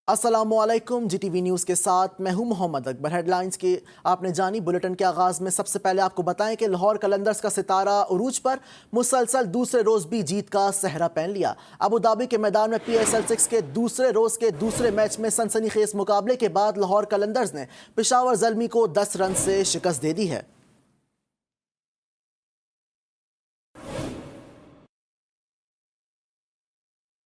अस्सलाम वालेकुम। GTV news के साथ मैं हूं मोहम्मद अकबर। हेडलाइंस के आपने जानी। बुलेटिन के आगाज़ में सबसे पहले आपको बताएं कि लाहौर कलंदर्स का सितारा उरूज पर मुसलसल दूसरे रोज़ भी जीत का सहरा पहन लिया। अबू धाबी के मैदान में PSL 6 के दूसरे रोज़ के दूसरे मैच में सनसनीखेज मुकाबले के बाद लाहौर कलंदर्स ने पेशावर ज़ल्मी को 10 रन से शिकस्त दे दी है।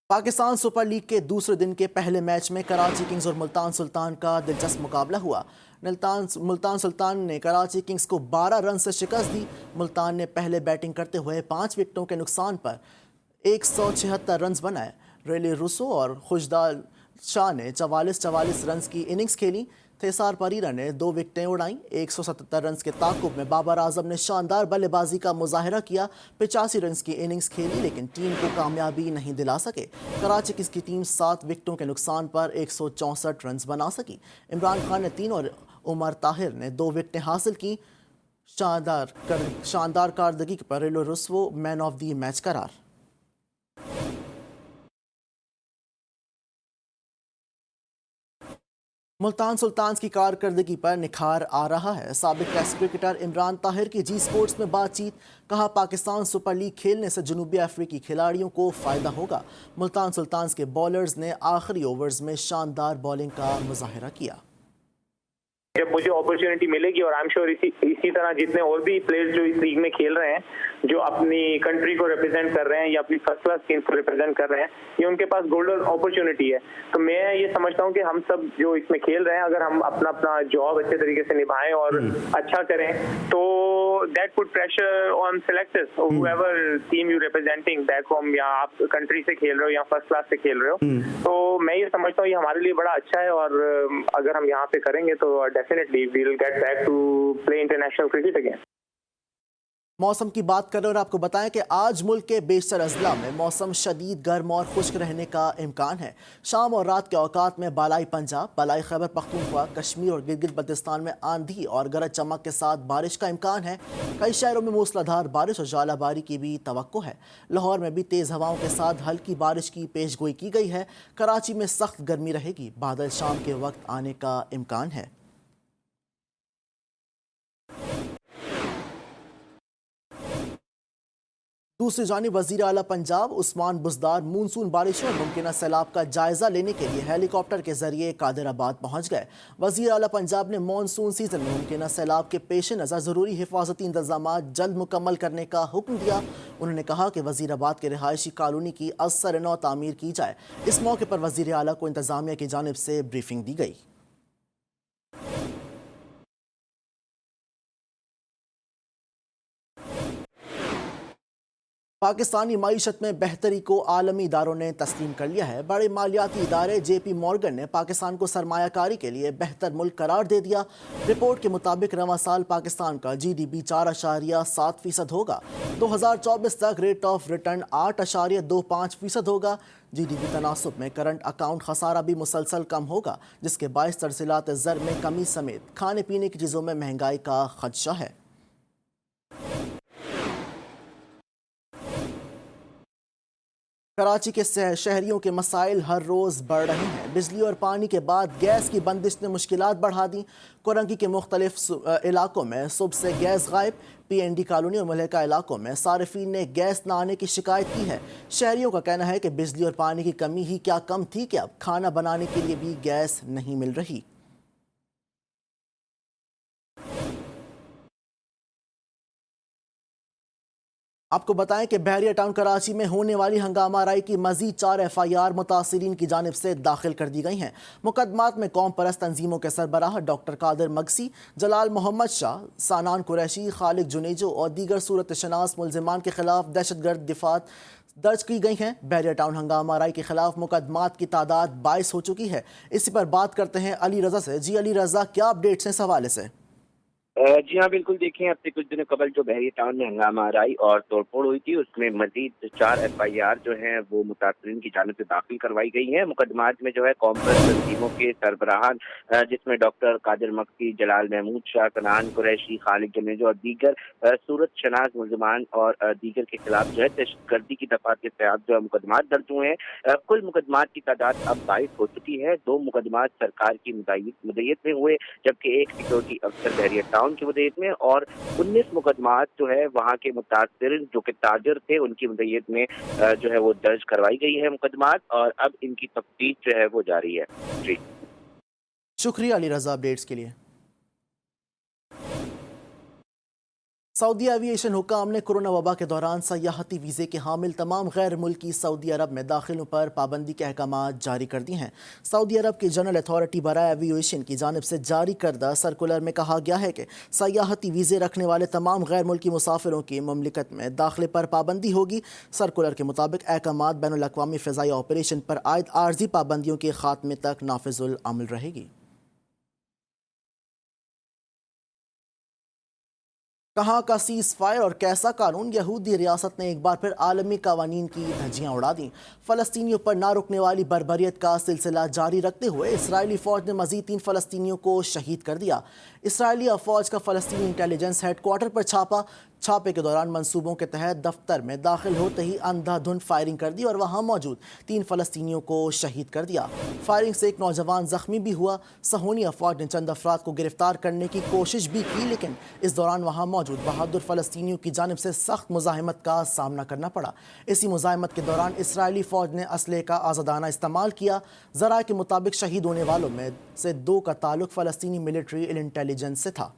पाकिस्तान सुपर लीग के दूसरे दिन के पहले मैच में कराची किंग्स और मुल्तान सुल्तान का दिलचस्प मुकाबला हुआ। मुल्तान सुल्तान ने कराची किंग्स को 12 रन से शिकस्त दी। मुल्तान ने पहले बैटिंग करते हुए 5 विकेटों के नुकसान पर 176 रन बनाए। रेली रूसो और खुशदाल शाह ने 44 रन की इनिंग्स खेली। थेसार परीरा ने 2 विकेटें उड़ाईं। 177 रन के ताकुब में बाबर आजम ने शानदार बल्लेबाजी का मुजाहरा किया। 85 रन की इनिंग्स खेली लेकिन टीम को कामयाबी नहीं दिला सके। कराची किंग्स की टीम 7 विकेटों के नुकसान पर 164 रन बना सकी। इमरान खान ने 3 और उमर ताहिर ने 2 विकेटें हासिल की। शानदार कारदगी पर रेलो रुस्वो मैन ऑफ द मैच करार। मुल्तान सुल्तान की कारकर्दगी पर निखार आ रहा है। साबिक टेस्ट क्रिकेटर इमरान ताहिर की जी स्पोर्ट्स में बातचीत। कहा, पाकिस्तान सुपर लीग खेलने से जनूबी अफ्रीकी खिलाड़ियों को फ़ायदा होगा। मुल्तान सुल्तान के बॉलर्स ने आखिरी ओवर्स में शानदार बॉलिंग का मुजाहरा किया। जब मुझे अपॉर्चुनिटी मिलेगी और आई एम श्योर इसी तरह जितने और भी प्लेयर्स जो इस लीग में खेल रहे हैं, जो अपनी कंट्री को रिप्रेजेंट कर रहे हैं या अपनी फर्स्ट क्लास टीम को रिप्रेजेंट कर रहे हैं, ये उनके पास गोल्डन अपॉर्चुनिटी है। तो मैं ये समझता हूँ कि हम सब जो इसमें खेल रहे हैं, अगर हम अपना अपना जॉब अच्छे तरीके से निभाएं और अच्छा करें तो that put pressure on selectors, whoever team you representing back home, या आप कंट्री से खेल रहे हो या फर्स्ट क्लास से खेल रहे हो। तो मैं ये समझता हूँ ये हमारे लिए बड़ा अच्छा है और अगर हम यहाँ पे करेंगे तो definitely we'll get back to play international cricket again. मौसम की बात करें और आपको बताएं कि आज मुल्क के बेशतर अजला में मौसम शदीद गर्म और खुश्क रहने का इम्कान है। शाम और रात के औकात में बालाई पंजाब, बालाई खैबर पख्तूनख्वा, कश्मीर और गिलगित बल्तिस्तान में आंधी और गरज चमक के साथ बारिश का इम्कान है। कई शहरों में मूसलाधार बारिश और जालाबारी की भी तवक्को है। लाहौर में भी तेज़ हवाओं के साथ हल्की बारिश की पेशगोई की गई है। कराची में सख्त गर्मी रहेगी। बादल शाम के वक्त आने का इम्कान है। दूसरी जानिब वज़ीर आला पंजाब उस्मान बुज़दार मूनसून बारिशों और मुमकिन सैलाब का जायज़ा लेने के लिए हेलीकॉप्टर के जरिए कादिराबाद पहुँच गए। वज़ीर आला पंजाब ने मानसून सीज़न में मुमकिन सैलाब के पेश नज़र ज़रूरी हिफाजती इंतजाम जल्द मुकम्मल करने का हुक्म दिया। उन्होंने कहा कि वज़ीराबाद के रिहायशी कॉलोनी की असर नौ तामीर की जाए। इस मौके पर वज़ीर आला को इंतजामिया की जानिब से ब्रीफिंग दी गई। पाकिस्तानी मईशत में बेहतरी को आलमी इदारों ने तस्लीम कर लिया है। बड़े मालियाती इदारे JP मॉर्गन ने पाकिस्तान को सरमायाकारी के लिए बेहतर मुल्क करार दे दिया। रिपोर्ट के मुताबिक रवां साल पाकिस्तान का GDP 4.7% होगा। 2024 तक रेट ऑफ रिटर्न 8.25% होगा। GDP तनासुब में करंट अकाउंट खसारा भी मुसलसल कम होगा, जिसके बायस तरसीलात ज़र में कमी समेत खाने पीने की चीज़ों में महंगाई का खदशा है। कराची के शहरियों के मसाइल हर रोज़ बढ़ रहे हैं। बिजली और पानी के बाद गैस की बंदिश ने मुश्किलात बढ़ा दी। कोरंगी के मुख्तलिफ इलाकों में सुबह से गैस गायब। PND कॉलोनी और मलहका इलाकों में सारिफीन ने गैस न आने की शिकायत की है। शहरियों का कहना है कि बिजली और पानी की कमी ही क्या कम थी कि अब खाना बनाने के लिए भी गैस नहीं मिल रही। आपको बताएं कि बहरिया टाउन कराची में होने वाली हंगामा आराई की मजीद 4 FIR मुतासिरीन की जानिब से दाखिल कर दी गई हैं। मुकदमात में कौम परस्त तंजीमों के सरबराह डॉक्टर कादिर मगसी, जलाल मोहम्मद शाह, सानान कुरैशी, खालिद जुनेजो और दीगर सूरत शनास मुलजिमान के खिलाफ दहशतगर्द दिफात दर्ज की गई हैं। बहरिया टाउन हंगामा आराई के खिलाफ मुकदमात की तादाद 22 हो चुकी है। इसी पर बात करते हैं अली रजा से। जी अली रजा, क्या अपडेट्स हैं इस हवाले से? جی ہاں بالکل، دیکھیں اب سے کچھ دنوں قبل جو بحریہ ٹاؤن میں ہنگامہ آرائی اور توڑ پھوڑ ہوئی تھی، اس میں مزید 4 FIR جو ہیں وہ متاثرین کی جانب سے داخل کروائی گئی ہیں۔ مقدمات میں جو ہے کامپس تنظیموں کے سربراہان جس میں ڈاکٹر قادر مکی، جلال محمود شاہ، کنعان قریشی، خالد جنیجو اور دیگر صورت شناس ملزمان اور دیگر کے خلاف جو ہے دہشت گردی کی دفعات کے تحت جو ہے مقدمات درج ہوئے ہیں۔ کل مقدمات کی تعداد اب 22 ہو چکی ہے۔ 2 مقدمات سرکار کی مدعیت میں ہوئے، جبکہ ایک سیکورٹی افسر بحریہ ٹاؤن کی مدعیت میں، اور 19 مقدمات جو ہے وہاں کے متاثر جو کہ تاجر تھے ان کی مدعیت میں جو ہے وہ درج کروائی گئی ہے مقدمات، اور اب ان کی تفتیش جو ہے وہ جاری ہے۔ جی شکریہ علی رضا اپڈیٹس کے لیے۔ سعودی ایویشن حکام نے کورونا وبا کے دوران سیاحتی ویزے کے حامل تمام غیر ملکی سعودی عرب میں داخلوں پر پابندی کے احکامات جاری کر دی ہیں۔ سعودی عرب کی جنرل اتھارٹی برائے ایویشن کی جانب سے جاری کردہ سرکولر میں کہا گیا ہے کہ سیاحتی ویزے رکھنے والے تمام غیر ملکی مسافروں کی مملکت میں داخلے پر پابندی ہوگی۔ سرکولر کے مطابق احکامات بین الاقوامی فضائی آپریشن پر عائد عارضی پابندیوں کے خاتمے تک نافذ العمل رہے گی۔ کہاں کا سیز فائر اور کیسا قانون؟ یہودی ریاست نے ایک بار پھر عالمی قوانین کی دھجیاں اڑا دیں۔ فلسطینیوں پر نہ رکنے والی بربریت کا سلسلہ جاری رکھتے ہوئے اسرائیلی فوج نے مزید 3 فلسطینیوں کو شہید کر دیا۔ اسرائیلی افواج کا فلسطینی انٹیلیجنس ہیڈ کوارٹر پر چھاپے کے دوران منصوبوں کے تحت دفتر میں داخل ہوتے ہی اندھا دھند فائرنگ کر دی اور وہاں موجود 3 فلسطینیوں کو شہید کر دیا۔ فائرنگ سے ایک نوجوان زخمی بھی ہوا۔ صہیونی افواج نے چند افراد کو گرفتار کرنے کی کوشش بھی کی، لیکن اس دوران وہاں موجود بہادر فلسطینیوں کی جانب سے سخت مزاحمت کا سامنا کرنا پڑا۔ اسی مزاحمت کے دوران اسرائیلی فوج نے اسلحے کا آزادانہ استعمال کیا۔ ذرائع کے مطابق شہید ہونے والوں میں سے 2 کا تعلق فلسطینی ملٹری انٹیلیجنس سے تھا۔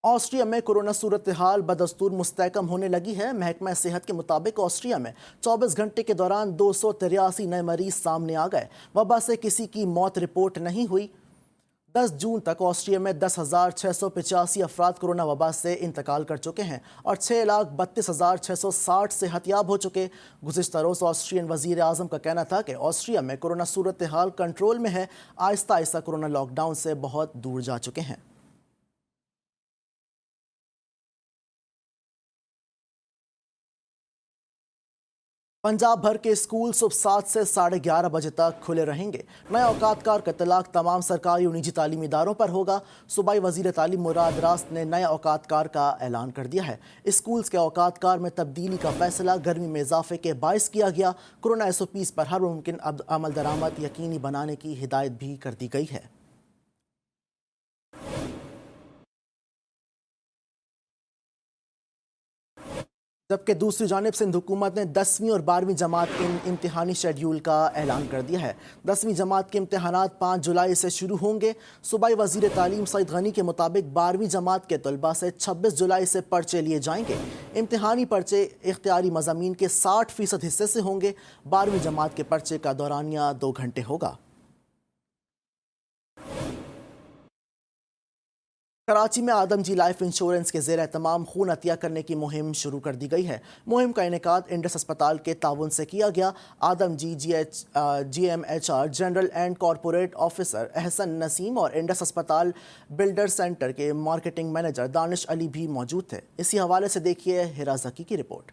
آسٹریا میں کورونا صورتحال بدستور مستحکم ہونے لگی ہے۔ محکمہ صحت کے مطابق آسٹریا میں 24 گھنٹے کے دوران 283 نئے مریض سامنے آ گئے۔ وبا سے کسی کی موت رپورٹ نہیں ہوئی۔ 10 جون تک آسٹریا میں 10,685 افراد کورونا وبا سے انتقال کر چکے ہیں اور 6,32,660 صحتیاب ہو چکے۔ گزشتہ روز آسٹریین وزیر اعظم کا کہنا تھا کہ آسٹریا میں کورونا صورتحال کنٹرول میں ہے، آہستہ آہستہ کورونا لاک ڈاؤن سے بہت دور جا چکے ہیں۔ پنجاب بھر کے اسکول صبح 7 سے 11:30 بجے تک کھلے رہیں گے۔ نئے اوقات کار کا اطلاق تمام سرکاری اور نجی تعلیمی اداروں پر ہوگا۔ صوبائی وزیر تعلیم مراد راست نے نئے اوقات کار کا اعلان کر دیا ہے۔ اسکولز کے اوقات کار میں تبدیلی کا فیصلہ گرمی میں اضافے کے باعث کیا گیا۔ کورونا SOPs پر ہر ممکن عمل درآمد یقینی بنانے کی ہدایت بھی کر دی گئی ہے۔ جبکہ دوسری جانب سندھ حکومت نے 10ویں اور 12ویں جماعت کے امتحانی شیڈیول کا اعلان کر دیا ہے۔ 10ویں جماعت کے امتحانات 5 جولائی سے شروع ہوں گے۔ صوبائی وزیر تعلیم سعید غنی کے مطابق 12ویں جماعت کے طلباء سے 26 جولائی سے پرچے لیے جائیں گے۔ امتحانی پرچے اختیاری مضامین کے 60% حصے سے ہوں گے۔ 12ویں جماعت کے پرچے کا دورانیہ 2 گھنٹے ہوگا۔ کراچی میں آدم جی لائف انشورنس کے زیر اہتمام خون عطیہ کرنے کی مہم شروع کر دی گئی ہے۔ مہم کا انعقاد انڈس اسپتال کے تعاون سے کیا گیا۔ Adamjee GMHR general and corporate officer Ahsan Naseem اور انڈس اسپتال بلڈر سینٹر کے مارکیٹنگ مینیجر دانش علی بھی موجود تھے۔ اسی حوالے سے دیکھیے ہیرا زکی کی رپورٹ۔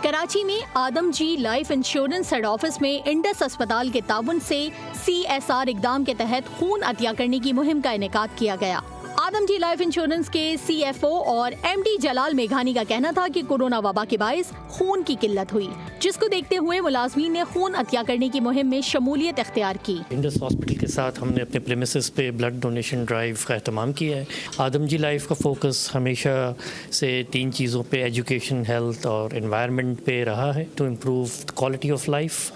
کراچی میں آدم جی لائف انشورنس ہیڈ آفس میں انڈس اسپتال کے تعاون سے CSR اقدام کے تحت خون عطیہ کرنے کی مہم کا انعقاد کیا گیا۔ آدم جی لائف انشورنس کے CFO اور MD جلال میگھانی کا کہنا تھا کہ کورونا وبا کے باعث خون کی قلت ہوئی، جس کو دیکھتے ہوئے ملازمین نے خون عطیہ کرنے کی مہم میں شمولیت اختیار کی۔ انڈس ہاسپٹل کے ساتھ ہم نے اپنے پریمیسز پہ بلڈ ڈونیشن ڈرائیو کا اہتمام کیا ہے۔ آدم جی لائف کا فوکس ہمیشہ سے 3 چیزوں پہ ایجوکیشن، ہیلتھ اور انوائرمنٹ پہ رہا ہے، to improve quality of life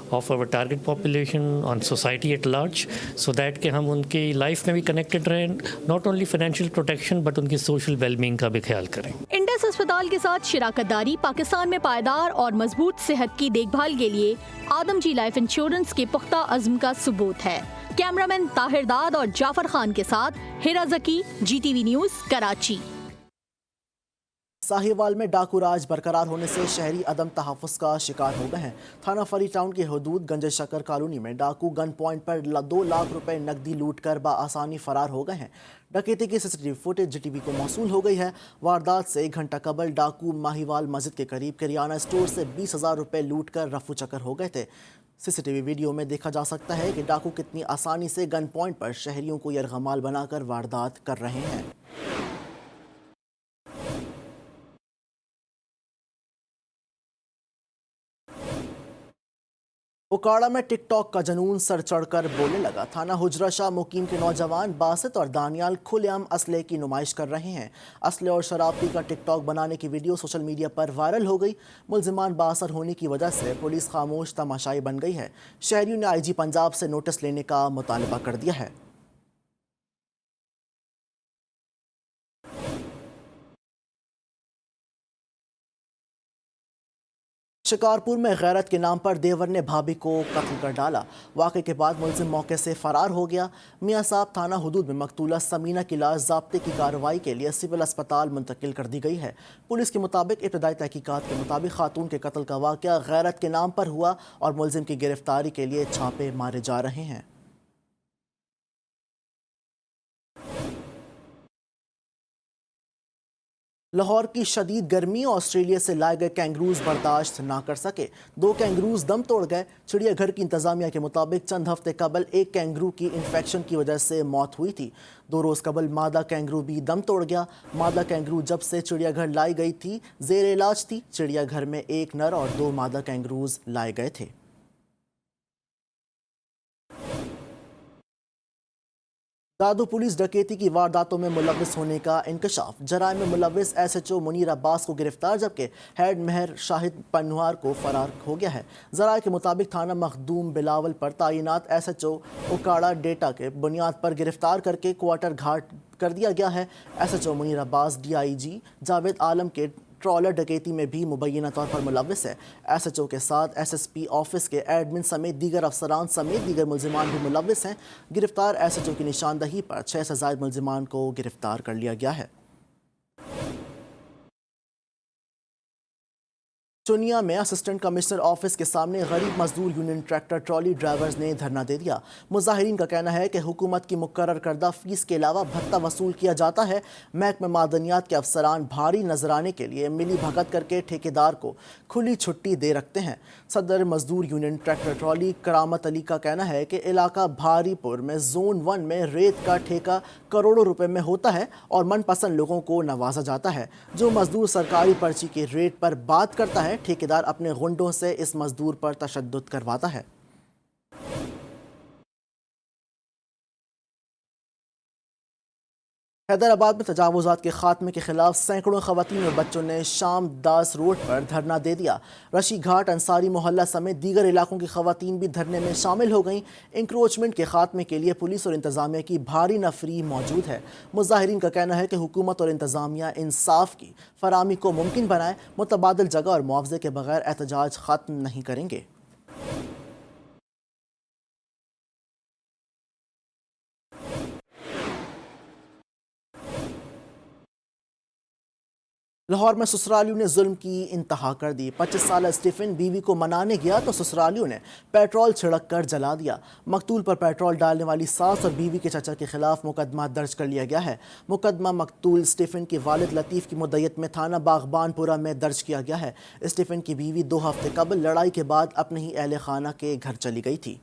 of our target population on society at large, so that کہ ہم ان کی لائف میں بھی کنیکٹڈ رہیں، not only financial protection but ان کی social well-being کا بھی خیال کریں۔ انڈس اسپتال کے ساتھ شراکت داری پاکستان میں پائیدار اور مضبوط صحت کی دیکھ بھال کے لیے آدم جی لائف انشورنس کے پختہ عزم کا ثبوت ہے۔ کیمرامین طاہر داد اور جعفر خان کے ساتھ ہیرا زکی، GTV نیوز، کراچی۔ साहिवाल में डाकू राज बरकरार होने से शहरी अदम तहफ़्फ़ुज़ का शिकार हो गए हैं। थाना फरी टाउन के हदूद गंज शक्कर कॉलोनी में डाकू गन पॉइंट पर 2 लाख रुपए नकदी लूट कर बआसानी फरार हो गए हैं। डकैती की सीसीटीवी फुटेज जीटीवी को मौसूल हो गई है। वारदात से 1 घंटा कबल डाकू माहीवाल मस्जिद के करीब किराना स्टोर से 20,000 रुपए लूट कर रफू चक्कर हो गए थे। सीसीटीवी वीडियो में देखा जा सकता है कि डाकू कितनी आसानी से गन पॉइंट पर शहरियों को यरगमाल बनाकर वारदात कर रहे हैं। उकाड़ा में टिकटॉक का जनून सर चढ़कर बोलने लगा। थाना हुजरा शाह मुकीम के नौजवान बासित और दानियाल खुलेआम असले की नुमाइश कर रहे हैं। असले और शराब पी का टिकटॉक बनाने की वीडियो सोशल मीडिया पर वायरल हो गई। मुलजिमान बासर होने की वजह से पुलिस खामोश तमाशाई बन गई है। शहरियों ने आईजी पंजाब से नोटिस लेने का मुतालबा कर दिया है। शिकारपुर में गैरत के नाम पर देवर ने भाभी को कत्ल कर डाला। वाक़े के बाद मुलजिम मौके से फरार हो गया। मियां साहब थाना हुदूद में मकतूला समीना की लाश ज़ाब्ते की कार्रवाई के लिए सिविल अस्पताल मुंतकिल कर दी गई है। पुलिस के मुताबिक इब्तदाई तहकीकात के मुताबिक खातून के कत्ल का वाक़या गैरत के नाम पर हुआ और मुलजिम की गिरफ्तारी के लिए छापे मारे जा रहे हैं। लाहौर की शदीद गर्मी ऑस्ट्रेलिया से लाए गए कैंगरूज बर्दाश्त ना कर सके। 2 कैंगरूज दम तोड़ गए। चिड़ियाघर की इंतजामिया के मुताबिक चंद हफ्ते कबल एक कैंगरू की इन्फेक्शन की वजह से मौत हुई थी। 2 रोज़ कबल मादा कैंगरू भी दम तोड़ गया। मादा कैंगरू जब से चिड़ियाघर लाई गई थी जेर इलाज थी। चिड़ियाघर में 1 नर और 2 मादा कैंगरूज लाए गए थे। दादू पुलिस डकैती की वारदातों में मुलव्विस होने का इंकशाफ। जराइम में मुलव्विस SHO मुनीर अब्बास को गिरफ्तार जबकि हेड महर शाहिद पन्नुहार को फरार हो गया है। जराये के मुताबिक थाना मखदूम बिलावल पर तैनात SHO उकाड़ा डेटा के बुनियाद पर गिरफ्तार करके क्वार्टर घाट कर दिया गया है। SHO मुनीर अब्बास DIG जावेद आलम के ट्रॉलर डकैती में भी मुबैना तौर पर मुलव्विस है। SHO के साथ SSP ऑफिस के एडमिन समेत दीगर अफसरान समेत दीगर मुलजिमान भी मुलव्विस हैं। गिरफ्तार SHO की निशानदही पर 6 से ज़ायद मुलजिमान को गिरफ्तार कर लिया गया है। चुनिया में असिस्टेंट कमिश्नर ऑफिस के सामने गरीब मजदूर यूनियन ट्रैक्टर ट्रॉली ड्राइवर्स ने धरना दे दिया। मुजाहिरीन का कहना है कि हुकूमत की मुकर्रर करदा फीस के अलावा भत्ता वसूल किया जाता है। महकमे मादनियात के अफसरान भारी नजराने के लिए मिली भगत करके ठेकेदार को खुली छुट्टी दे रखते हैं। सदर मजदूर यूनियन ट्रैक्टर ट्रॉली करामत अली का कहना है कि इलाका भारीपुर में जोन 1 में रेत का ठेका करोड़ों रुपए में होता है और मनपसंद लोगों को नवाजा जाता है। जो मजदूर सरकारी पर्ची के रेट पर बात करता है ठेकेदार अपने गुंडों से इस मजदूर पर तशद्दुद करवाता है। हैदराबाद में तजावुजात के खात्मे के खिलाफ सैकड़ों खवातीन और बच्चों ने शाम दास रोड पर धरना दे दिया। रशी घाट अंसारी मोहल्ला समेत दीगर इलाकों की खवातीन भी धरने में शामिल हो गईं। इंक्रोचमेंट के खात्मे के लिए पुलिस और इंतजामिया की भारी नफरी मौजूद है। मुजाहिरीन का कहना है कि हुकूमत और इंतजामिया इंसाफ की फराहमी को मुमकिन बनाए, मुतबादिल जगह और मुआवजे के बगैर एहतजाज खत्म नहीं करेंगे। लाहौर में ससुरालियों ने जुल्म की इंतहा कर दी। 25 साल स्टीफन बीवी को मनाने गया तो ससुरालियों ने पेट्रोल छिड़क कर जला दिया। मकतूल पर पेट्रोल डालने वाली सास और बीवी के चाचा के खिलाफ मुकदमा दर्ज कर लिया गया है। मुकदमा मकतूल स्टीफन के वालिद लतीफ़ की मुद्दत में थाना बागबानपुरा में दर्ज किया गया है। स्टीफन की बीवी 2 हफ्ते कबल लड़ाई के बाद अपने ही अहले खाना के घर चली गई थी।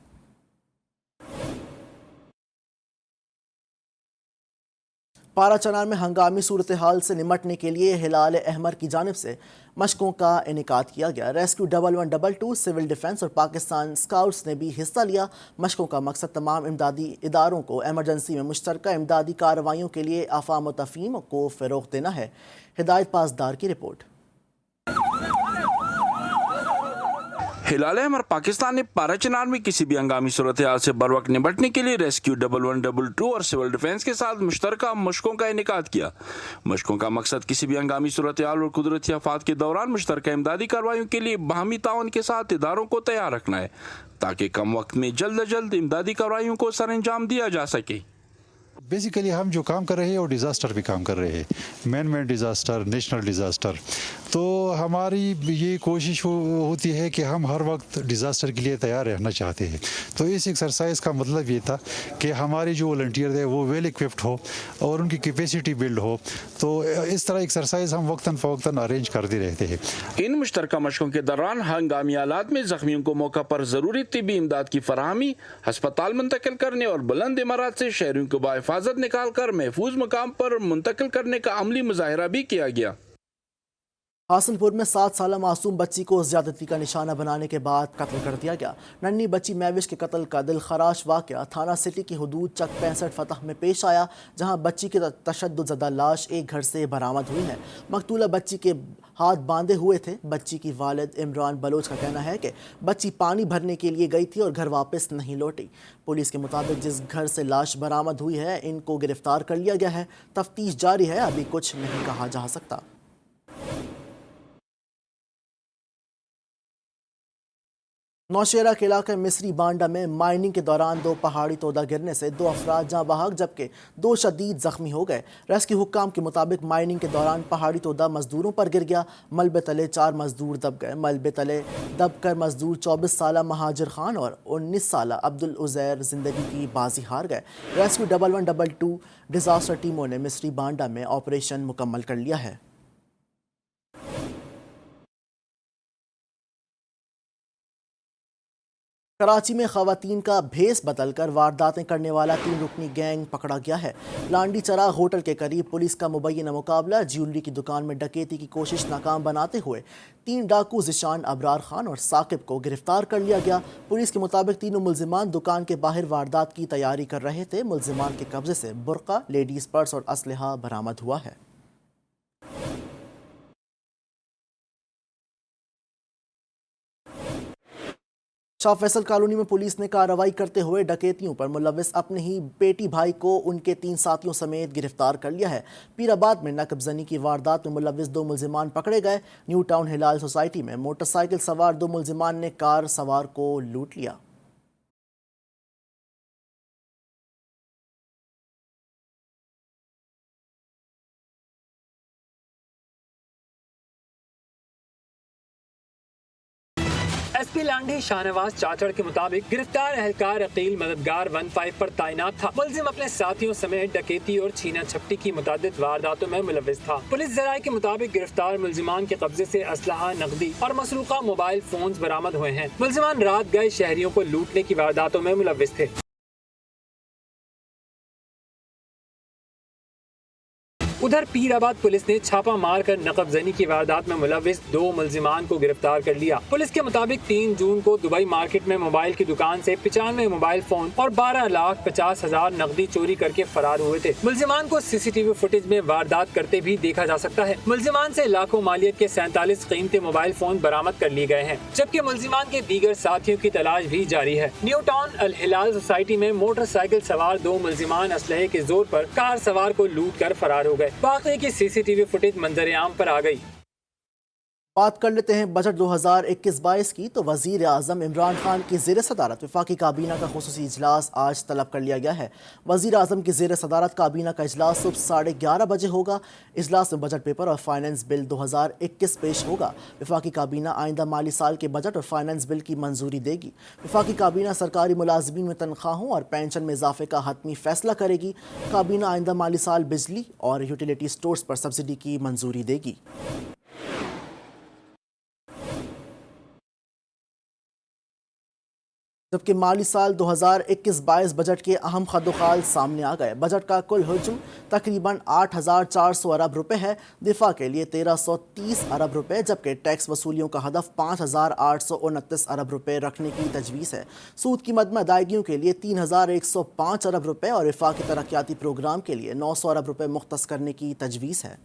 पारा चनार में हंगामी सूरत हाल से निमटने के लिए हिलाल अहमर की जानिब से मशकों का इनेकाद किया गया। रेस्क्यू 1122 सिविल डिफेंस और पाकिस्तान स्काउट्स ने भी हिस्सा लिया। मशकों का मकसद तमाम इमदादी इदारों को एमरजेंसी में मुश्तरका इमदादी कार्रवाइयों के लिए अफ़ाम व तफ़हीम को फ़रोग़ देना है। हिदायत पासदार की रिपोर्ट। हिलाल अहमर पाकिस्तान ने पारा चनार में किसी भी हंगामी सूरत हाल से बर वक्त निपटने के लिए रेस्क्यू 1122 और सिविल डिफेंस के साथ मुश्तरका मशकों का इनेकाद किया। मशकों का मकसद किसी भी हंगामी सूरत हाल और कुदरती आफात के दौरान मुश्तरका इमदादी कार्रवाइयों के लिए बाहमी ताउन के साथ इदारों को तैयार रखना है ताकि कम वक्त में जल्द अज जल्द इमदादी कार्रवाइयों को सर अंजाम दिया जा सके। बेसिकली हम जो काम कर रहे हैं वो डिज़ास्टर पे काम कर रहे हैं, man made disaster, national disaster. तो हमारी ये कोशिश होती है कि हम हर वक्त डिज़ास्टर के लिए तैयार रहना चाहते हैं। तो इस एक्सरसाइज का मतलब ये था कि हमारे जो वॉलंटियर है वो वेल इक्विप्ड हो और उनकी कैपेसिटी बिल्ड हो। तो इस तरह एक्सरसाइज हम वक्तन फ़वक्तन अरेंज करते रहते हैं। इन मुश्तरका मशकों के दौरान हंगामी हालात में जख्मियों को मौका पर ज़रूरी तिब्बी इमदाद की फराहमी, हस्पताल मुंतकिल करने और बुलंद इमारत से शहरियों को बाहिफाजत निकाल कर महफूज मकाम पर मुंतकिल करने का अमली मुजाहिरा भी किया गया। हासनपुर में 7 साल मासूम बच्ची को ज्यादती का निशाना बनाने के बाद कत्ल कर दिया गया। नन्ही बच्ची महविश के कत्ल का दिल खराश वाक़या थाना सिटी की हुदूद चक 65 फतह में पेश आया, जहां बच्ची की तशद्दुद लाश एक घर से बरामद हुई है। मकतूला बच्ची के हाथ बांधे हुए थे। बच्ची की वालिद इमरान बलोच का कहना है कि बच्ची पानी भरने के लिए गई थी और घर वापस नहीं लौटी। पुलिस के मुताबिक जिस घर से लाश बरामद हुई है इनको गिरफ्तार कर लिया गया है। तफ्तीश जारी है, अभी कुछ नहीं कहा जा सकता। नौशेरा के इलाके मिस्री बांडा में माइनिंग के दौरान 2 पहाड़ी तोदा गिरने से 2 अफराद जहां बहक जबकि 2 शदीद जख्मी हो गए। रेस्क्यू हुक्काम के मुताबिक माइनिंग के दौरान पहाड़ी तोदा मजदूरों पर गिर गया। मलबे तले 4 मजदूर दब गए। मलबे तले दब कर मजदूर 24 साल महाजिर खान और 19 साल अब्दुल उजैर जिंदगी की बाजी हार गए। रेस्क्यू 1122 डिजास्टर टीमों ने मिस्री बांडा में ऑपरेशन मुकम्मल कर लिया है। कराची में खवातीन का भेस बदलकर वारदातें करने वाला 3 रुकनी गैंग पकड़ा गया है। लांडी चराग होटल के करीब पुलिस का मुबैना मुकाबला। ज्वेलरी की दुकान में डकैती की कोशिश नाकाम बनाते हुए 3 डाकू जिशान, अबरार खान और साकिब को गिरफ्तार कर लिया गया। पुलिस के मुताबिक तीनों मुल्जिमान दुकान के बाहर वारदात की तैयारी कर रहे थे। मुल्जिमान के कब्जे से बुर्का, लेडीज पर्स और असलहा बरामद हुआ है। शाह फैसल कॉलोनी में पुलिस ने कार्रवाई करते हुए डकैतियों पर मुलविस अपने ही बेटी भाई को उनके 3 साथियों समेत गिरफ्तार कर लिया है। पीराबाद में नकबजनी की वारदात में मुलविस 2 मुल्जिमान पकड़े गए। न्यू टाउन हिलाल सोसाइटी में मोटरसाइकिल सवार 2 मुल्जिमान ने कार सवार को लूट लिया। एसपी लांडी शाहनवाज चाचड़ के मुताबिक गिरफ्तार एहलकार अकील मददगार 15 पर तैनात था। मुलजिम अपने साथियों समेत डकैती और छीना झपटी की मुतादिद वारदातों में मुलविस था। पुलिस जराये के मुताबिक गिरफ्तार मुलजिमान के कब्जे से असलहा, नकदी और मसरूका मोबाइल फोन बरामद हुए हैं। मुलजिमान रात गए शहरियों को लूटने की वारदातों में मुलविस थे। उधर पीराबाद पुलिस ने छापा मारकर नकबजनी की वारदात में मुलविस 2 मुल्जिमान को गिरफ्तार कर लिया। पुलिस के मुताबिक 3 जून को दुबई मार्केट में मोबाइल की दुकान से 95 मोबाइल फोन और 12,50,000 नकदी चोरी करके फरार हुए थे। मुल्जिमान को सीसीटीवी फुटेज में वारदात करते भी देखा जा सकता है। मुल्जिमान से लाखों मालियत के 47 कीमती मोबाइल फोन बरामद कर लिए गए हैं, जबकि मुल्जिमान के दीगर साथियों की तलाश भी जारी है। न्यू टाउन अल हिलाल सोसाइटी में मोटरसाइकिल सवार 2 मुल्जिमान असलहे के जोर पर कार सवार को लूट कर फरार हो गए। वाक़ये की सीसीटीवी फुटेज मंजर आम पर आ गई। बात कर लेते हैं बजट 2021-22 की। तो वज़ीर आज़म इमरान खान की ज़ेर सदारत वफाकी काबीना का खुसूसी इजलास आज तलब कर लिया गया है। वज़ीर आज़म की ज़ेर सदारत काबीना का इजलास सुबह 11:30 बजे होगा। इजलास में बजट पेपर और फाइनेंस बिल 2021 पेश होगा। वफाकी काबीना आइंदा माली साल के बजट और फाइनेंस बिल की मंजूरी देगी। वफाकी काबीना सरकारी मुलाजमीन में तनख्वाहों और पेंशन में इजाफे का हतमी फैसला करेगी। काबीना आइंदा माली साल बिजली और यूटिलिटी स्टोर्स पर सब्सिडी की मंजूरी देगी। जबकि माली साल 2021-22 बजट के अहम खदोखाल सामने आ गए। बजट का कुल हुजूम तकरीबन 8,400 अरब रुपए है। दिफा के लिए 1,330 अरब रुपए, जबकि टैक्स वसूलियों का हदफ 5,829 अरब रुपए रखने की तजवीज़ है। सूद की मद में अदायगियों के लिए 3,105 अरब रुपए और वफाकी तरक्याती प्रोग्राम के लिए 900 अरब रुपए मुख्तस करने की तजवीज़ है।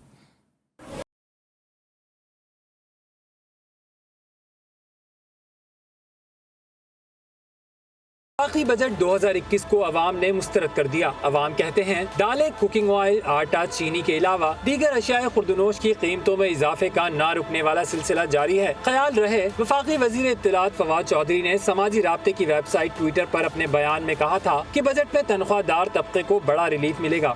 वफाकी बजट 2021 को अवाम ने मुस्तरद कर दिया। अवाम कहते हैं दालें, कुकिंग ऑयल, आटा, चीनी के अलावा दीगर अशियाए खुर्दनोश की कीमतों में इजाफे का ना रुकने वाला सिलसिला जारी है। ख्याल रहे, वफाकी वजीर इत्तलात फवाद चौधरी ने समाजी राब्ते की वेबसाइट ट्विटर पर अपने बयान में कहा था कि बजट में तनख्वाहदार तबके को बड़ा रिलीफ मिलेगा।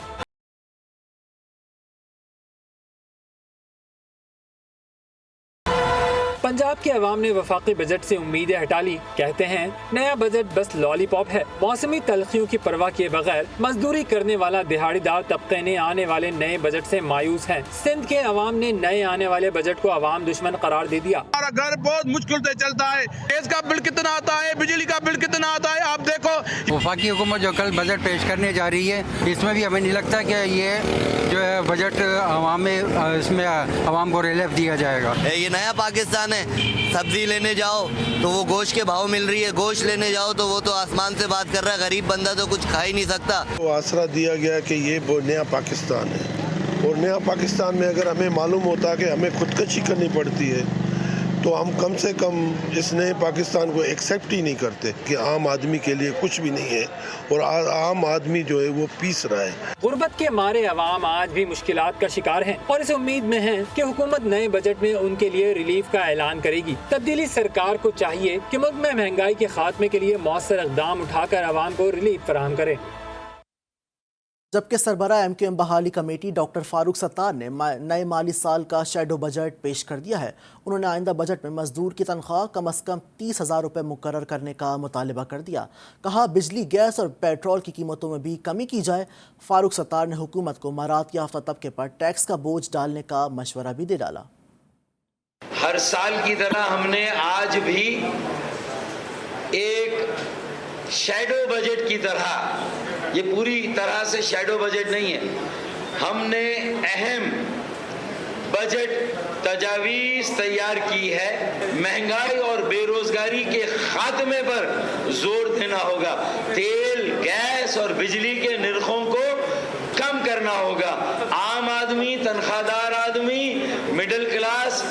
पंजाब के अवाम ने वफाकी बजट से उम्मीदें हटा ली। कहते हैं नया बजट बस लॉलीपॉप है। मौसमी तलखियों की परवाह किए बगैर मजदूरी करने वाला दिहाड़ीदार तबके ने आने वाले नए बजट से मायूस हैं। सिंध के अवाम ने नए आने वाले बजट को अवाम दुश्मन करार दे दिया। हमारा घर बहुत मुश्किल से चलता है। गैस का बिल कितना आता है, बिजली का बिल कितना आता है, आप देखो। वफाकी हुकूमत जो कल बजट पेश करने जा रही है, इसमें भी हमें नहीं लगता कि ये जो है बजट अवाम में इसमें अवाम को रिलीफ दिया जाएगा। ये नया पाकिस्तान है। सब्जी लेने जाओ तो वो गोश्त के भाव मिल रही है, गोश्त लेने जाओ तो वो तो आसमान से बात कर रहा है, गरीब बंदा तो कुछ खा ही नहीं सकता। वो आसरा दिया गया कि ये नया पाकिस्तान है, और नया पाकिस्तान में अगर हमें मालूम होता कि हमें खुदकशी करनी पड़ती है तो हम कम से कम इस नए पाकिस्तान को एक्सेप्ट ही नहीं करते कि आम आदमी के लिए कुछ भी नहीं है और आम आदमी जो है वो पीस रहा है। गुर्बत के मारे अवाम आज भी मुश्किलात का शिकार हैं और इस उम्मीद में हैं कि हुकूमत नए बजट में उनके लिए रिलीफ का ऐलान करेगी। तब्दीली सरकार को चाहिए कि मुल्क में महंगाई के खात्मे के लिए मौसर इक़दाम उठाकर अवाम को रिलीफ फराहम करे। जबकि सरबराह एमक्यूएम बहाली कमेटी डॉक्टर फारूक सत्तार ने नए माली साल का शैडो बजट पेश कर दिया है। उन्होंने आइंदा बजट में मजदूर की तनख्वाह कम अज़ कम 30,000 रुपये मुकर्रर करने का मुतालबा कर दिया। कहा बिजली, गैस और पेट्रोल की कीमतों में भी कमी की जाए। फारूक सत्तार ने हुकूमत को मरात याफ्ता तबके पर टैक्स का बोझ डालने का मशवरा भी दे डाला। हर साल की तरह हमने आज भी एक शैडो बजट की तरह, ये पूरी तरह से शैडो बजट नहीं है, हमने अहम बजट तजावीज़ तैयार की है। महंगाई और बेरोजगारी के खात्मे पर जोर देना होगा। तेल, गैस और बिजली के निर्खों को कम करना होगा। आम आदमी, तनख्वाहदार आदमी, मिडिल क्लास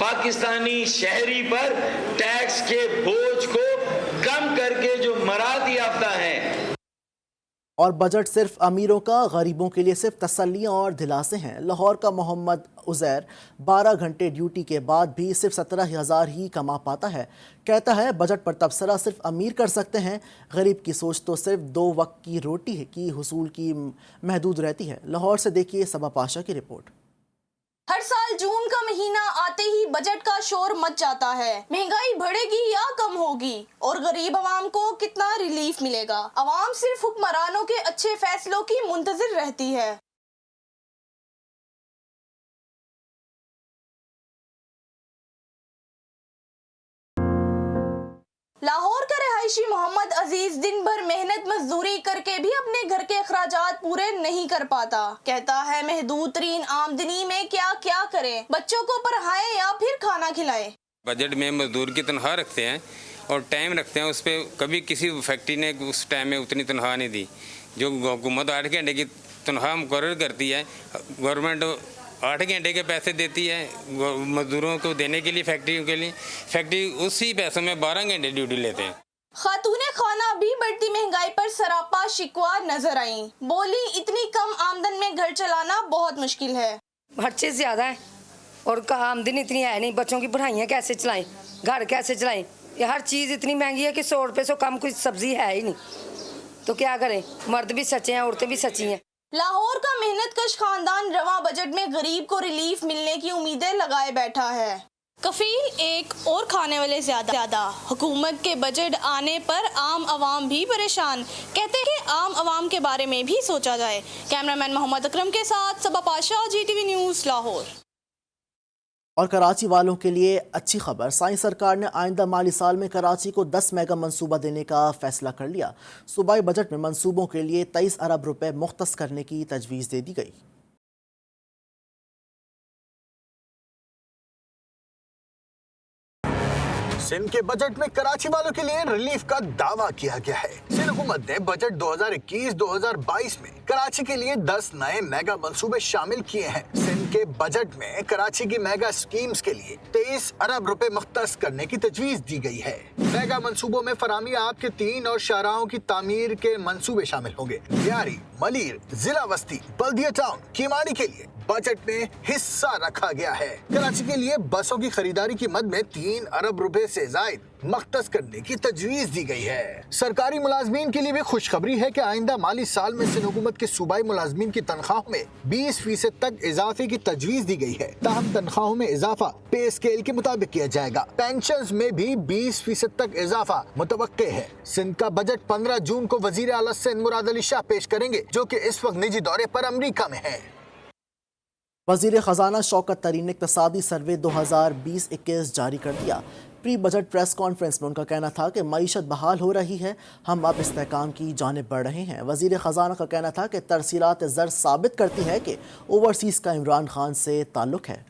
पाकिस्तानी शहरी पर टैक्स के बोझ को कम करके जो मरात याफ्ता हैं। और बजट सिर्फ अमीरों का, गरीबों के लिए सिर्फ तसल्लियाँ और दिलासे हैं। लाहौर का मोहम्मद उज़ैर 12 घंटे ड्यूटी के बाद भी सिर्फ 17,000 ही कमा पाता है। कहता है बजट पर तबसरा सिर्फ अमीर कर सकते हैं, गरीब की सोच तो सिर्फ 2 वक्त की रोटी की हुसूल की महदूद रहती है। लाहौर से देखिए सबा पाशा की रिपोर्ट। हर साल जून का महीना आते ही बजट का शोर मच जाता है। महंगाई बढ़ेगी या कम होगी और गरीब आवाम को कितना रिलीफ मिलेगा। आवाम सिर्फ हुक्मरानों के अच्छे फैसलों की मुंतजिर रहती है। लाहौर का रहायशी मोहम्मद अजीज दिन भर मेहनत मजदूरी करके भी अपने घर के अखराजात पूरे नहीं कर पाता। कहता है महदूद तरीन आमदनी में क्या क्या करें, बच्चों को पढ़ाएं या फिर खाना खिलाएं। बजट में मजदूर की तनख्वाह रखते हैं और टाइम रखते हैं, उस पर कभी किसी फैक्ट्री ने उस टाइम में उतनी तनख्वाह नहीं दी। जो हुकूमत 8 घंटे की तनख्वाह मुकर्रर करती है, गवर्नमेंट 8 घंटे के पैसे देती है मजदूरों को देने के लिए, फैक्ट्रियों के लिए। फैक्ट्री उसी पैसों में 12 घंटे ड्यूटी लेते हैं। खातूने खाना भी बढ़ती महंगाई पर सरापा शिकवा नजर आई। बोली इतनी कम आमदन में घर चलाना बहुत मुश्किल है। हर चीज़ ज़्यादा है और आमदनी इतनी है नहीं, बच्चों की पढ़ाइयाँ कैसे चलाएं, घर कैसे चलाएं। ये हर चीज़ इतनी महंगी है कि 100 रुपये से कम कोई सब्जी है ही नहीं। तो क्या करें, मर्द भी सच्चे हैं, औरतें भी सच्ची हैं। लाहौर का मेहनत कश खानदान रवा बजट में गरीब को रिलीफ मिलने की उम्मीदें लगाए बैठा है। कफील एक और खाने वाले ज्यादा। हुकूमत के बजट आने पर आम आवाम भी परेशान। कहते हैं कि आम आवाम के बारे में भी सोचा जाए। कैमरामैन मोहम्मद अकरम के साथ सबा पाशा, GTV न्यूज़ लाहौर। और कराची वालों के लिए अच्छी खबर, साई सरकार ने आइंदा माली साल में कराची को 10 मेगा मंसूबा देने का फैसला कर लिया। सूबाई बजट में मंसूबों के लिए 23 अरब रुपए मुख्तस करने की तजवीज़ दे दी गई। सिंध के बजट में कराची वालों के लिए रिलीफ का दावा किया गया है। सिंध हुकूमत ने बजट 2021-2022 में कराची के लिए 10 नए मेगा मंसूबे शामिल किए हैं। सिंध के बजट में कराची की मेगा स्कीम्स के लिए 23 अरब रुपए मुख्तस करने की तजवीज दी गई है। मेगा मंसूबों में फरामी आब के 3 और शाहराहों की तामीर के मंसूबे शामिल होंगे। लियारी, मलीर, जिला वस्ती, बल्दिया टाउन, किमाड़ी के लिए बजट में हिस्सा रखा गया है। कराची के लिए बसों की खरीदारी की मद में 3 अरब रुपए से जायद मख्तस करने की तजवीज दी गई है। सरकारी मुलाजमीन के लिए भी खुशखबरी है कि आइंदा माली साल में सिंध हुकूमत के सूबाई मुलाजमीन की तनख्वाहों में 20% तक इजाफे की तजवीज दी गई है। ताहम तनख्वाहों में इजाफा पे स्केल के मुताबिक किया जाएगा। पेंशन्स में भी 20% तक इजाफा मुतवक्के है। सिंध का बजट 15 जून को वजीर आला सिंध मुराद अली शाह पेश करेंगे, जो कि इस वक्त निजी दौरे पर अमरीका में है। वजीर खजाना शौकत तरीन ने इक्तसादी सर्वे 2020-21 जारी कर दिया। प्री बजट प्रेस कॉन्फ्रेंस में उनका कहना था कि मईशत बहाल हो रही है, हम अब इस्तेहकाम की जानिब बढ़ रहे हैं। वजीर खजाना का कहना था कि तरसीलात ज़र साबित करती है कि ओवरसीज़ का इमरान खान से ताल्लुक़ है।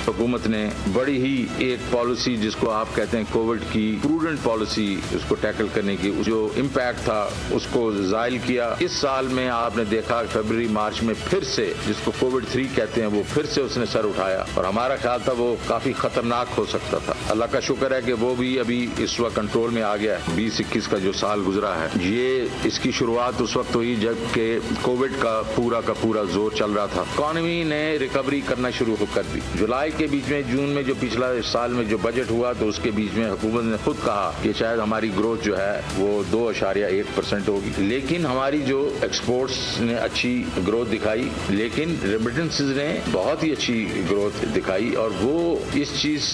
हुकूमत ने बड़ी ही एक पॉलिसी जिसको आप कहते हैं कोविड की प्रूडेंट पॉलिसी, उसको टैकल करने की जो इम्पैक्ट था उसको जायल किया। इस साल में आपने देखा फरवरी मार्च में फिर से जिसको कोविड 3 कहते हैं वो फिर से उसने सर उठाया और हमारा ख्याल था वो काफी खतरनाक हो सकता था। अल्लाह का शुक्र है कि वो भी अभी इस वक्त कंट्रोल में आ गया है। 2021 का जो साल गुजरा है ये इसकी शुरुआत उस वक्त हुई जबकि कोविड का पूरा जोर चल रहा था। इकॉनमी ने रिकवरी करना शुरू कर दी। जुलाई के बीच में, जून में जो पिछला साल में जो बजट हुआ तो उसके बीच में हुकूमत ने खुद कहा कि शायद हमारी ग्रोथ जो है वो 2.1% होगी, लेकिन हमारी जो एक्सपोर्ट्स ने अच्छी ग्रोथ दिखाई, लेकिन रेमिटेंसेस ने बहुत ही अच्छी ग्रोथ दिखाई और वो इस चीज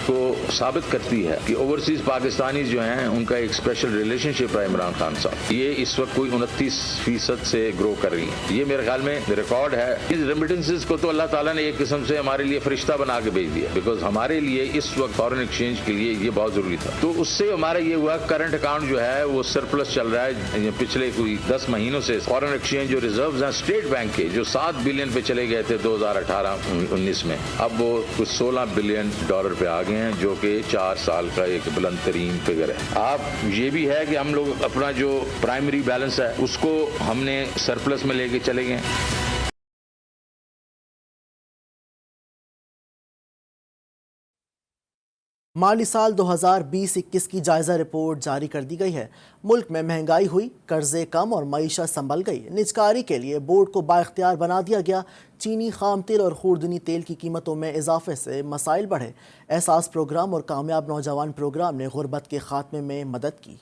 को साबित करती है कि ओवरसीज पाकिस्तानी जो हैं उनका एक स्पेशल रिलेशनशिप है इमरान खान साहब। ये इस वक्त कोई 29% से ग्रो कर रही है। ये मेरे ख्याल में रिकॉर्ड है। इस रेमिटेंसेस को तो अल्लाह ताला ने एक किस्म से हमारे लिए फरिश्ता बना के भेज दिया, बिकॉज हमारे लिए इस वक्त फॉरेन एक्सचेंज के लिए ये बहुत जरूरी था। तो उससे हमारा ये हुआ करंट अकाउंट जो है वो सरप्लस चल रहा है। पिछले कोई 10 महीनों से फॉरेन एक्सचेंज जो रिजर्व्स हैं स्टेट बैंक के जो 7 बिलियन पे चले गए थे 2018-19 में, अब वो कुछ $16 बिलियन पे आ गए हैं, जो कि 4 साल का एक बुलंद तरीन फिगर है। आप ये भी है कि हम लोग अपना जो प्राइमरी बैलेंस है उसको हमने सरप्लस में लेके चले गए। माली साल 2020-21 की जायज़ा रिपोर्ट जारी कर दी गई है। मुल्क में महंगाई हुई, कर्जे कम और मईशत संभल गई। निजकारी के लिए बोर्ड को बाइख्तियार बना दिया गया। चीनी, खाम तेल और खुर्दनी तेल की कीमतों में इजाफे से मसाइल बढ़े। एहसास प्रोग्राम और कामयाब नौजवान प्रोग्राम ने गुर्बत के खात्मे में मदद की।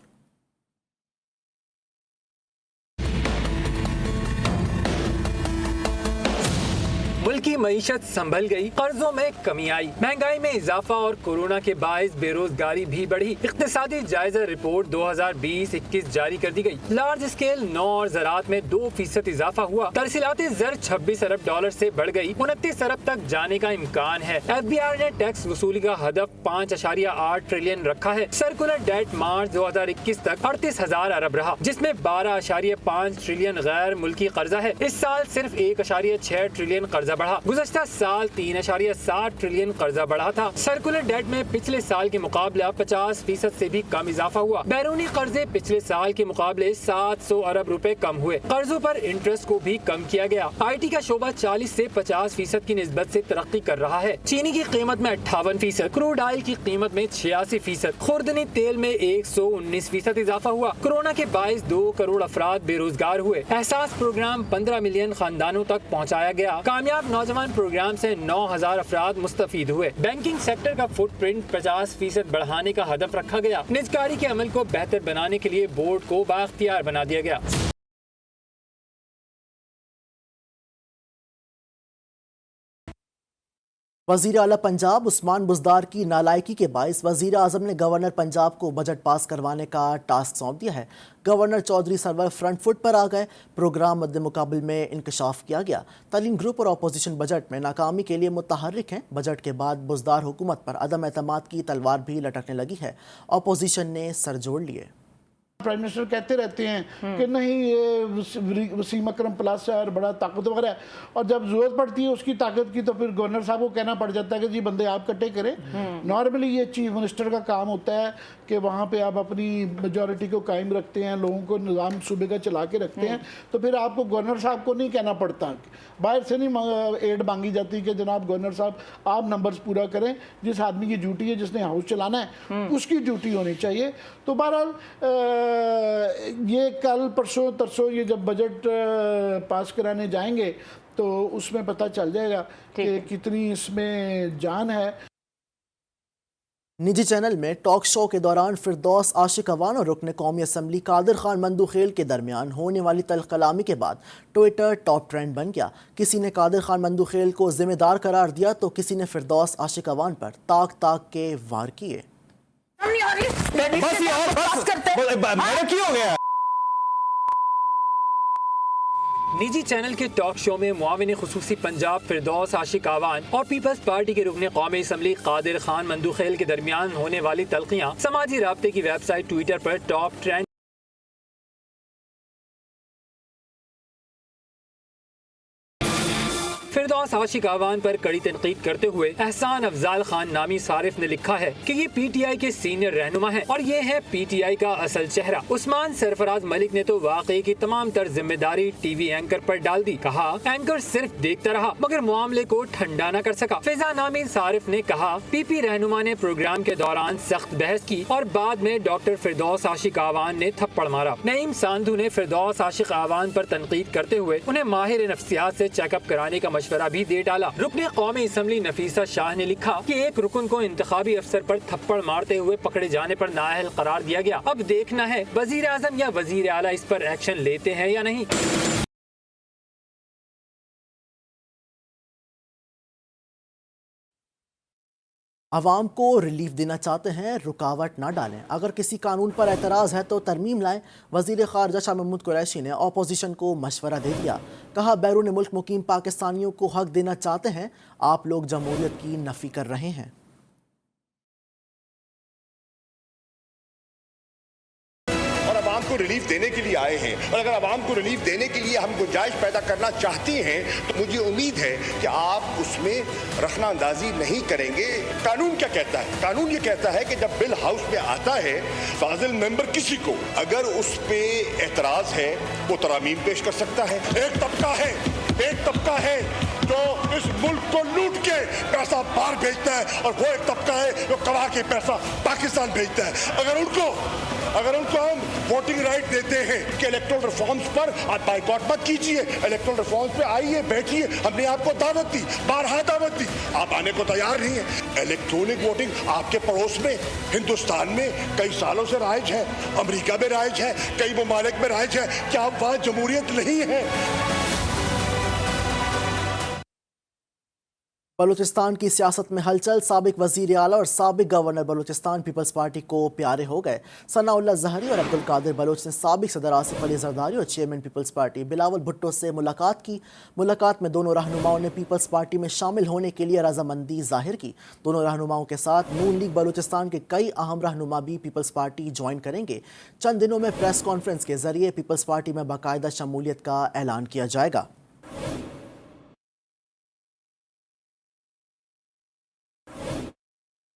मुल्क की मईशत संभल गई, कर्जों में कमी आई, महंगाई में इजाफा और कोरोना के बायस बेरोजगारी भी बढ़ी। इक्तिसादी जायजा रिपोर्ट 2020-21 जारी कर दी गई। लार्ज स्केल 9 और ज़राअत में 2% इजाफा हुआ। तरसीलाती ज़र $26 अरब से बढ़ गई, 29 अरब तक जाने का इम्कान है। FBI ने टैक्स वसूली का हदफ 5.8 ट्रिलियन रखा है। सर्कुलर डेट मार्च 2021 तक 38,000 अरब रहा, जिसमें 12.5 ट्रिलियन गैर मुल्की कर्जा है। इस साल सिर्फ 1.6 ट्रिलियन कर्जा बढ़ा। गुज़श्ता साल 3.7 ट्रिलियन कर्जा बढ़ा था। सर्कुलर डेट में पिछले साल के मुकाबले 50% से भी कम इजाफा हुआ। बैरूनी कर्जे पिछले साल के मुकाबले 700 अरब रुपए कम हुए। कर्जों पर इंटरेस्ट को भी कम किया गया। IT का शोबा 40 से 50% की निस्बत से तरक्की कर रहा है। चीनी की कीमत में 58%, क्रूड ऑयल की कीमत में 86%, खुर्दनी तेल में 119% इजाफा हुआ। कोरोना के बायस 2 करोड़ अफराद बेरोजगार हुए। एहसास प्रोग्राम 15 मिलियन खानदानों तक पहुँचाया गया। कामयाब नौजवान प्रोग्राम से 9,000 अफराद मुस्तफीद हुए। बैंकिंग सेक्टर का फुटप्रिंट 50% बढ़ाने का हदफ रखा गया। निजकारी के अमल को बेहतर बनाने के लिए बोर्ड को बाख्तियार बना दिया गया। वज़ीर आला पंजाब उस्मान बुज़दार की नालायकी के बायस वज़ीर आज़म ने गवर्नर पंजाब को बजट पास करवाने का टास्क सौंप दिया है। Governor Chaudhry Sarwar front foot पर आ गए। प्रोग्राम मद्दे मुकाबल में इंकशाफ किया गया। तलीम ग्रुप और अपोजिशन बजट में नाकामी के लिए मुतहर्रिक हैं। बजट के बाद बुज़दार हुकूमत पर अदम एतमाद की तलवार भी लटकने लगी है। अपोजिशन ने सर जोड़ लिए। प्राइम मिनिस्टर कहते रहते हैं कि नहीं ये वसीम अकरम प्लस है और बड़ा ताकतवर है, और जब जरूरत पड़ती है उसकी ताकत की तो फिर गवर्नर साहब को कहना पड़ जाता है कि जी बंदे आप इकट्ठे करें। नॉर्मली ये चीफ मिनिस्टर का काम होता है कि वहाँ पे आप अपनी मेजॉरिटी को कायम रखते हैं, लोगों को निज़ाम सूबे का चला के रखते हैं, तो फिर आपको गवर्नर साहब को नहीं कहना पड़ता, बाहर से नहीं एड मांगी जाती कि जनाब गवर्नर साहब आप नंबर्स पूरा करें। जिस आदमी की ड्यूटी है, जिसने हाउस चलाना है, उसकी ड्यूटी होनी चाहिए। तो बहरहाल ये कल परसों तरसों ये जब बजट पास कराने जाएंगे तो उसमें पता चल जाएगा कि कितनी इसमें जान है। निजी चैनल में टॉक शो के दौरान फिरदौस आशिक अवान और रुकन कौमी असम्बली कादिर खान मंदूखेल के दरमियान होने वाली तल्ख कलामी के बाद ट्विटर टॉप ट्रेंड बन गया। किसी ने कादिर खान मंदूखेल को जिम्मेदार करार दिया तो किसी ने फिरदौस आशिक अवान पर ताक ताक के वार किए। निजी चैनल के टॉक शो में मुआविन खुसूसी पंजाब फिरदौस आशिक आवान और पीपल्स पार्टी के रुकने कौमी असम्बली कादिर खान मंदूखेल के दरमियान होने वाली तल्खियां समाजी राब्ते की वेबसाइट ट्विटर पर टॉप ट्रेंड फिरदौस आशिक आवान पर कड़ी तनकीद करते हुए एहसान अफजाल खान नामी सारिफ ने लिखा है कि ये पीटीआई के सीनियर रहनुमा हैं और ये है पीटीआई का असल चेहरा। उस्मान सरफराज मलिक ने तो वाकई की तमाम तर जिम्मेदारी टीवी एंकर पर डाल दी। कहा एंकर सिर्फ देखता रहा मगर मामले को ठंडा न कर सका। फिजा नामी सारिफ ने कहा पीपी रहनुमा ने प्रोग्राम के दौरान सख्त बहस की और बाद में डॉक्टर फिरदौस आशिक आवान ने थप्पड़ मारा। नईम सांधू ने फिरदौस आशिक आवान पर तनकीद करते हुए उन्हें माहिर नफ्सियात से चेकअप कराने का मशवरा भी दे डाला। रुकने कौमी असम्बली नफीसा शाह ने लिखा कि एक रुकन को इंतखाबी अफसर पर थप्पड़ मारते हुए पकड़े जाने पर नाअहल करार दिया गया। अब देखना है वजीर आजम या वजीर आला इस पर एक्शन लेते हैं या नहीं। आवाम को रिलीफ देना चाहते हैं, रुकावट ना डालें। अगर किसी कानून पर एतराज़ है तो तरमीम लाएं। वज़ीर ख़ारजा शाह महमूद कुरैशी ने अपोजिशन को मशवरा दे दिया। कहा बैरून मुल्क मुकीम पाकिस्तानियों को हक देना चाहते हैं, आप लोग जमहूरियत की नफ़ी कर रहे हैं। आवाम को रिलीफ देने के लिए आए हैं और अगर आवाम को रिलीफ देने के लिए हम गुंजाइश पैदा करना चाहती हैं तो मुझे उम्मीद है कि आप उसमें रखना अंदाजी नहीं करेंगे। कानून क्या कहता है? कानून ये कहता है कि जब बिल हाउस में आता है फाजिल मेंबर किसी को अगर उस पे एतराज है वो तरामीम पेश कर सकता है। एक तबका है जो इस मुल्क को लूट के पैसा बाहर भेजता है और वो एक तबका है जो कमा के पैसा पाकिस्तान भेजता है। अगर उनको हम वोटिंग राइट देते हैं कि इलेक्टोरल रिफॉर्म्स पर आप बाइकॉट मत कीजिए, इलेक्टोरल रिफॉर्म्स पे आइए, बैठिए, हमने आपको दावत दी, बारहा दावत दी, आप आने को तैयार नहीं है। इलेक्ट्रॉनिक वोटिंग आपके पड़ोस में हिंदुस्तान में कई सालों से राइज है, अमेरिका में राइज है, कई ममालिक में राइज है। क्या वहाँ जमहूरियत नहीं है? बलूचिस्तान की सियासत में हलचल। साबिक वजीर आला और साबिक गवर्नर बलूचिस्तान पीपल्स पार्टी को प्यारे हो गए। सनाउल्लाह जहरी और अब्दुल कादिर बलोच ने साबिक सदर आसिफ अली जरदारी और chairman Peoples Party Bilawal Bhutto से मुलाकात की। मुलाकात में दोनों रहनुमाओं ने पीपल्स पार्टी में शामिल होने के लिए रजामंदी जाहिर की। दोनों रहनुमाओं के साथ नून लीग बलूचिस्तान के कई अहम रहनुमा भी पीपल्स पार्टी ज्वाइन करेंगे। चंद दिनों में प्रेस कॉन्फ्रेंस के जरिए पीपल्स पार्टी में बाकायदा शमूलियत का ऐलान किया जाएगा।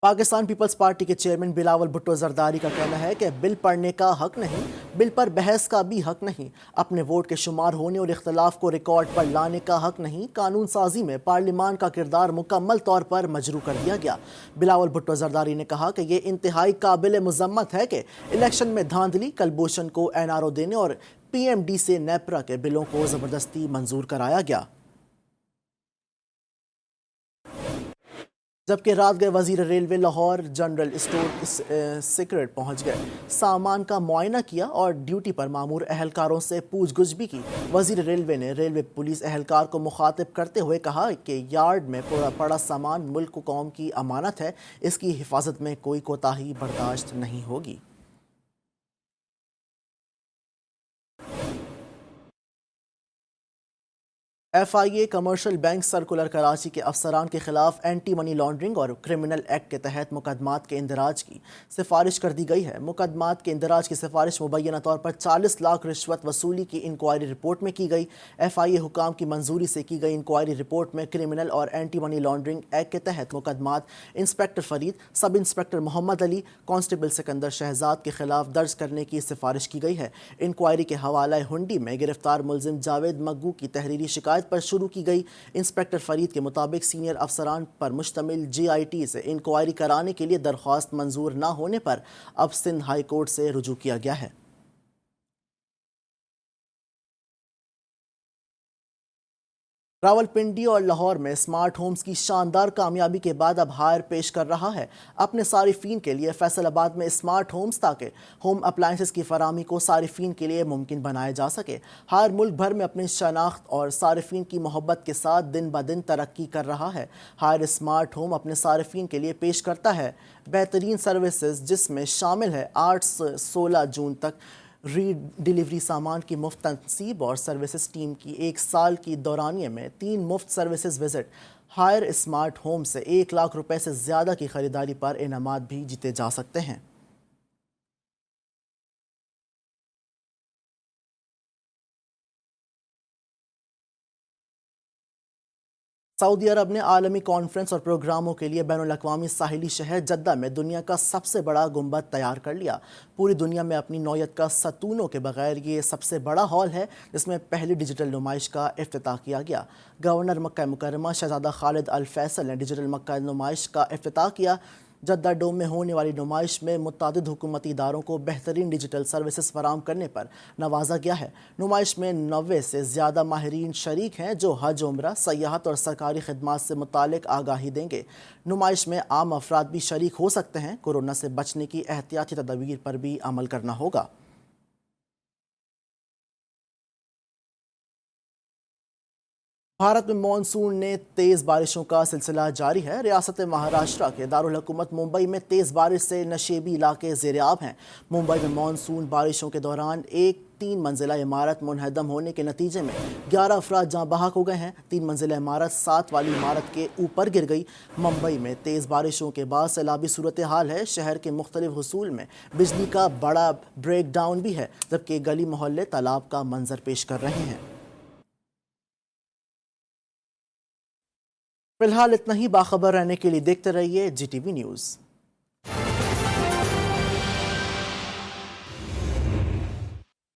पाकिस्तान पीपल्स पार्टी के चेयरमैन बिलावल भुट्टो जरदारी का कहना है कि बिल पढ़ने का हक नहीं, बिल पर बहस का भी हक नहीं, अपने वोट के शुमार होने और इख्तलाफ को रिकॉर्ड पर लाने का हक नहीं। कानून साजी में पार्लिमान का किरदार मुकम्मल तौर पर मजरू कर दिया गया। बिलावल भुट्टो जरदारी ने कहा कि ये इंतहाई काबिल मजम्मत है कि इलेक्शन में धांधली, कलभूषण को NRO देने और PMD से नेपरा के बिलों को ज़बरदस्ती मंजूर कराया गया। जबकि रात गए वजीर railway Lahore general store secret पहुंच गए, सामान का मुआयना किया और ड्यूटी पर मामूर अहलकारों से पूछगछ भी की। वजीर रेलवे ने रेलवे पुलिस अहलकार को मुखातिब करते हुए कहा कि यार्ड में पड़ा सामान मुल्क कौम की अमानत है, इसकी हिफाजत में कोई कोताही बर्दाश्त नहीं होगी। FIA commercial bank circular Karachi کے افسران کے خلاف اینٹی منی لانڈرنگ اور کرمنل ایکٹ کے تحت مقدمات کے اندراج کی سفارش کر دی گئی ہے۔ مقدمات کے اندراج کی سفارش مبینہ طور پر 40 لاکھ رشوت وصولی کی انکوائری رپورٹ میں کی گئی۔ FIA حکام کی منظوری سے کی گئی انکوائری رپورٹ میں کرمنل اور اینٹی منی لانڈرنگ ایکٹ کے تحت مقدمات انسپکٹر فرید، سب انسپکٹر محمد علی، کانسٹیبل سکندر شہزاد کے خلاف درج کرنے کی سفارش کی گئی ہے۔ انکوائری کے حوالہ ہنڈی میں گرفتار ملزم جاوید مگو کی تحریری شکایت پر شروع کی گئی۔ انسپکٹر فرید کے مطابق سینئر افسران پر مشتمل GIT سے انکوائری کرانے کے لیے درخواست منظور نہ ہونے پر اب سندھ ہائی کورٹ سے رجوع کیا گیا ہے۔ راولپنڈی اور لاہور میں اسمارٹ ہومز کی شاندار کامیابی کے بعد اب ہائر پیش کر رہا ہے اپنے صارفین کے لیے فیصل آباد میں اسمارٹ ہومز تاکہ ہوم اپلائنسز کی فراہمی کو صارفین کے لیے ممکن بنایا جا سکے۔ ہائر ملک بھر میں اپنی شناخت اور صارفین کی محبت کے ساتھ دن بہ دن ترقی کر رہا ہے۔ ہائر اسمارٹ ہوم اپنے صارفین کے لیے پیش کرتا ہے بہترین سروسز، جس میں شامل ہے 8 سے 16 جون تک ری ڈیلیوری، سامان کی مفت تنصیب اور سروسز ٹیم کی 1 سال کی دورانیے میں 3 مفت services visit. Haier smart home سے 1 لاکھ روپے سے زیادہ کی خریداری پر انعامات بھی جیتے جا سکتے ہیں۔ سعودی عرب نے عالمی کانفرنس اور پروگراموں کے لیے بین الاقوامی ساحلی شہر جدہ میں دنیا کا سب سے بڑا گنبد تیار کر لیا۔ پوری دنیا میں اپنی نوعیت کا ستونوں کے بغیر یہ سب سے بڑا ہال ہے جس میں پہلی ڈیجیٹل نمائش کا افتتاح کیا گیا۔ گورنر مکہ مکرمہ شہزادہ خالد الفیصل نے ڈیجیٹل مکہ نمائش کا افتتاح کیا۔ جدہ ڈوم میں ہونے والی نمائش میں متعدد حکومتی اداروں کو بہترین ڈیجیٹل سروسز فراہم کرنے پر نوازا گیا ہے۔ نمائش میں 90 سے زیادہ ماہرین شریک ہیں جو حج، عمرہ، سیاحت اور سرکاری خدمات سے متعلق آگاہی دیں گے۔ نمائش میں عام افراد بھی شریک ہو سکتے ہیں۔ کورونا سے بچنے کی احتیاطی تدابیر پر بھی عمل کرنا ہوگا۔ بھارت میں مانسون نے تیز بارشوں کا سلسلہ جاری ہے۔ ریاست مہاراشٹرا کے دارالحکومت ممبئی میں تیز بارش سے نشیبی علاقے زیر آب ہیں۔ ممبئی میں مانسون بارشوں کے دوران ایک 3 منزلہ عمارت منہدم ہونے کے نتیجے میں 11 افراد جاں بحق ہو گئے ہیں۔ 3 منزلہ عمارت 7 والی عمارت کے اوپر گر گئی۔ ممبئی میں تیز بارشوں کے بعد سیلابی صورتحال ہے۔ شہر کے مختلف حصول میں بجلی کا بڑا بریک ڈاؤن بھی ہے، جبکہ گلی محلے تالاب کا منظر پیش کر رہے ہیں۔ فی الحال اتنا ہی۔ باخبر رہنے کے لیے دیکھتے رہیے GTV نیوز۔